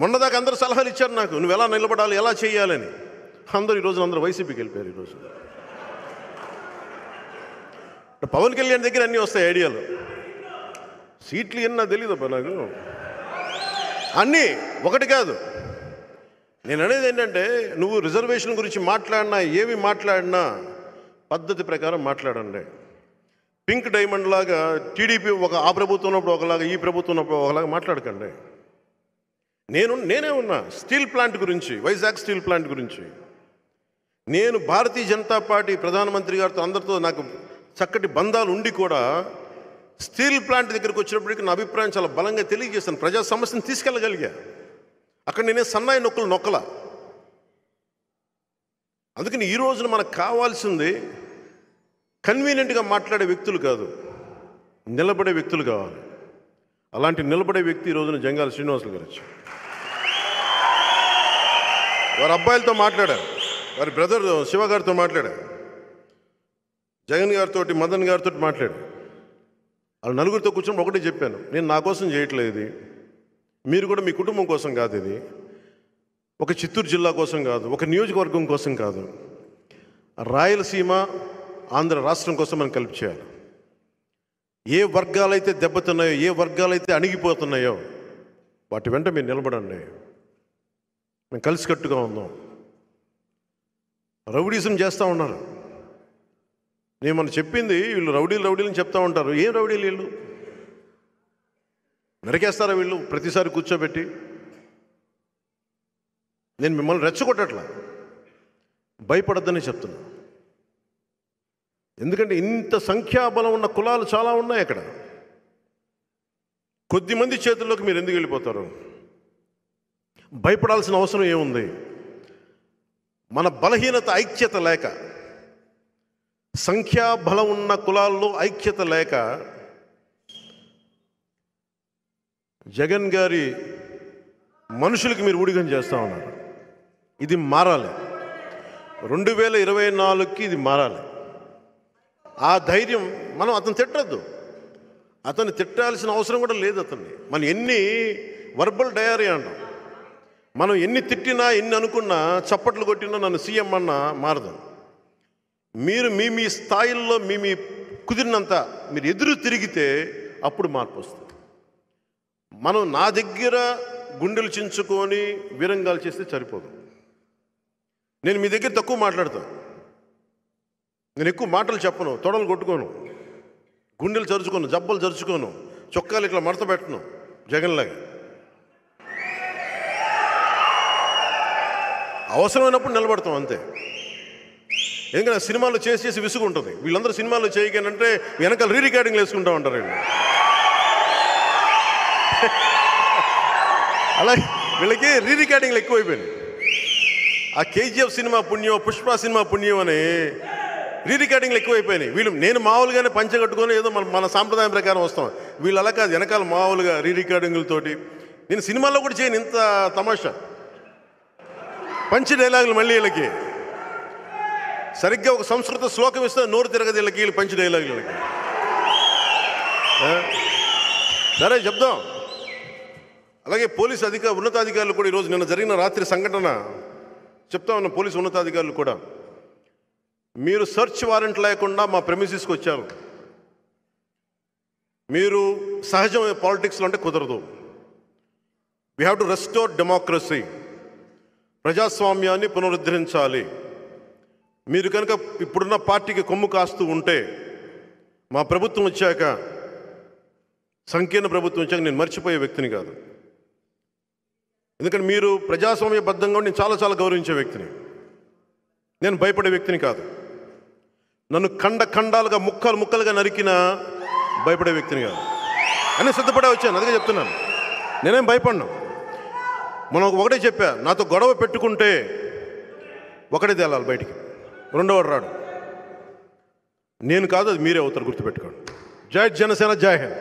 మొన్నదాకా అందరూ సలహాలు ఇచ్చారు నాకు, నువ్వు ఎలా నిలబడాలి, ఎలా చేయాలని. అందరూ వైసీపీకి వెళ్ళిపోయారు. ఈరోజు పవన్ కళ్యాణ్ దగ్గర అన్నీ వస్తాయి ఐడియాలు. సీట్లు ఎన్నా తెలియదబ్బా నాకు, అన్నీ ఒకటి కాదు. నేను అనేది ఏంటంటే, నువ్వు రిజర్వేషన్ గురించి మాట్లాడినా, ఏమి మాట్లాడినా పద్ధతి ప్రకారం మాట్లాడండి. పింక్ డైమండ్ లాగా టీడీపీ ఆ ప్రభుత్వం ఉన్నప్పుడు ఒకలాగా, ఈ ప్రభుత్వం ఉన్నప్పుడు ఒకలాగా మాట్లాడకండి. నేనే ఉన్నా స్టీల్ ప్లాంట్ గురించి, వైజాగ్ స్టీల్ ప్లాంట్ గురించి. నేను భారతీయ జనతా పార్టీ ప్రధానమంత్రి గారితో అందరితో నాకు చక్కటి బంధాలు ఉండి కూడా స్టీల్ ప్లాంట్ దగ్గరికి వచ్చినప్పటికీ నా అభిప్రాయం చాలా బలంగా తెలియజేస్తాను. ప్రజా సమస్యను తీసుకెళ్ళగలిగా. అక్కడ నేనే సన్నాయి నొక్కల. అందుకని ఈ రోజున మనకు కావాల్సింది కన్వీనియంట్గా మాట్లాడే వ్యక్తులు కాదు, నిలబడే వ్యక్తులు కావాలి. అలాంటి నిలబడే వ్యక్తి ఈ రోజున జంగాల శ్రీనివాసులు గారు వచ్చి వారి అబ్బాయిలతో మాట్లాడారు, వారి బ్రదర్ శివ గారితో మాట్లాడారు, జగన్ గారితో, మదన్ గారితో మాట్లాడారు. వాళ్ళు నలుగురితో కూర్చొని ఒకటే చెప్పాను, నేను నా కోసం చేయట్లేదు ఇది, మీరు కూడా మీ కుటుంబం కోసం కాదు, ఇది ఒక చిత్తూరు జిల్లా కోసం కాదు, ఒక నియోజకవర్గం కోసం కాదు, రాయలసీమ ఆంధ్ర రాష్ట్రం కోసం మనం కలిపి చేయాలి. ఏ వర్గాలైతే దెబ్బతున్నాయో, ఏ వర్గాలైతే అణిగిపోతున్నాయో వాటి వెంట మీరు నిలబడండి. మేము కలిసికట్టుగా ఉందాం. రౌడీజం చేస్తూ ఉన్నారు. నేను మనం చెప్పింది, వీళ్ళు రౌడీలు చెప్తా ఉంటారు. ఏం రౌడీలు వీళ్ళు? నరికేస్తారా వీళ్ళు ప్రతిసారి కూర్చోబెట్టి? నేను మిమ్మల్ని రెచ్చగొట్టట్లా, భయపడద్దని చెప్తున్నా. ఎందుకంటే ఇంత సంఖ్యాబలం ఉన్న కులాలు చాలా ఉన్నాయి అక్కడ. కొద్దిమంది చేతుల్లోకి మీరు ఎందుకు వెళ్ళిపోతారు? భయపడాల్సిన అవసరం ఏముంది? మన బలహీనత ఐక్యత లేక, సంఖ్యాబలం ఉన్న కులాల్లో ఐక్యత లేక జగన్ గారి మనుషులకి మీరు ఊడిగం చేస్తూ ఉన్నారు. ఇది మారాలి. 2024కి ఇది మారాలి. ఆ ధైర్యం మనం అతను తిట్టద్దు, అతన్ని తిట్టాల్సిన అవసరం కూడా లేదు. అతన్ని మనం ఎన్ని వర్బల్ డయరీ అంటాం, మనం ఎన్ని తిట్టినా, ఎన్ని అనుకున్నా, చప్పట్లు కొట్టినా, నన్ను సీఎం అన్నా మారదు. మీరు మీ స్థాయిల్లో మీ కుదిరినంత మీరు ఎదురు తిరిగితే అప్పుడు మార్పు వస్తుంది. మనం నా దగ్గర గుండెలు చించుకొని వీరంగాలు చేస్తే సరిపోదు. నేను మీ దగ్గర తక్కువ మాట్లాడతాను, నేను ఎక్కువ మాటలు చెప్పను, తొడలు కొట్టుకోను, గుండెలు జరుచుకోను, జబ్బలు జరుచుకోను, చొక్కాలు ఇట్లా మడత పెట్టను జగన్లాగా. అవసరమైనప్పుడు నిలబడతాం అంతే. ఎందుకంటే సినిమాలు చేసి విసుగు ఉంటుంది. వీళ్ళందరూ సినిమాలు చేయగానంటే వెనకాల రికార్డింగ్లు వేసుకుంటా ఉంటారు వీళ్ళు. అలాగే వీళ్ళకి రికార్డింగ్లు ఎక్కువైపోయినాయి. ఆ కేజీఎఫ్ సినిమా పుణ్యం, పుష్ప సినిమా పుణ్యం అని రికార్డింగ్లు ఎక్కువైపోయినాయి. నేను మామూలుగానే పంచగట్టుకొని ఏదో మన సాంప్రదాయం ప్రకారం వస్తాం. వీళ్ళు అలా కాదు, వెనకాల మామూలుగా రికార్డింగులతోటి. నేను సినిమాల్లో కూడా చేయను ఇంత తమాషా. పంచి డైలాగులు మళ్ళీ వీళ్ళకి సరిగ్గా ఒక సంస్కృత శ్లోకం ఇస్తే నోరు తిరగదు వీళ్ళకి, వీళ్ళు పంచి డైలాగులు వీళ్ళకి. సరే చెప్దాం. అలాగే పోలీసు ఉన్నతాధికారులు కూడా ఈరోజు నిన్న జరిగిన రాత్రి సంఘటన చెప్తా ఉన్న పోలీసు ఉన్నతాధికారులు కూడా, మీరు సెర్చ్ వారెంట్ లేకుండా మా ప్రెమిసెస్కి వచ్చారు, మీరు సహజమైన పాలిటిక్స్లో అంటే కుదరదు. We have to restore democracy, ప్రజాస్వామ్యాన్ని పునరుద్ధరించాలి. మీరు కనుక ఇప్పుడున్న పార్టీకి కొమ్ము కాస్తూ ఉంటే, మా ప్రభుత్వం వచ్చాక, సంకీర్ణ ప్రభుత్వం వచ్చాక నేను మర్చిపోయే వ్యక్తిని కాదు. ఎందుకంటే మీరు ప్రజాస్వామ్యబద్ధంగా నేను చాలా గౌరవించే వ్యక్తిని, నేను భయపడే వ్యక్తిని కాదు. నన్ను ఖండాలుగా ముక్కలుగా నరికినా భయపడే వ్యక్తిని కాదు. అన్నీ సిద్ధపడే వచ్చాను, అందుకే చెప్తున్నాను. నేనేం భయపడినా. మనం ఒకటే చెప్పా, నాతో గొడవ పెట్టుకుంటే ఒకటే తేలాలి బయటికి, రెండోవాడు రాడు. నేను కాదు, అది మీరే అవుతారు, గుర్తుపెట్టుకోండి. జై జనసేన, జై హింద్.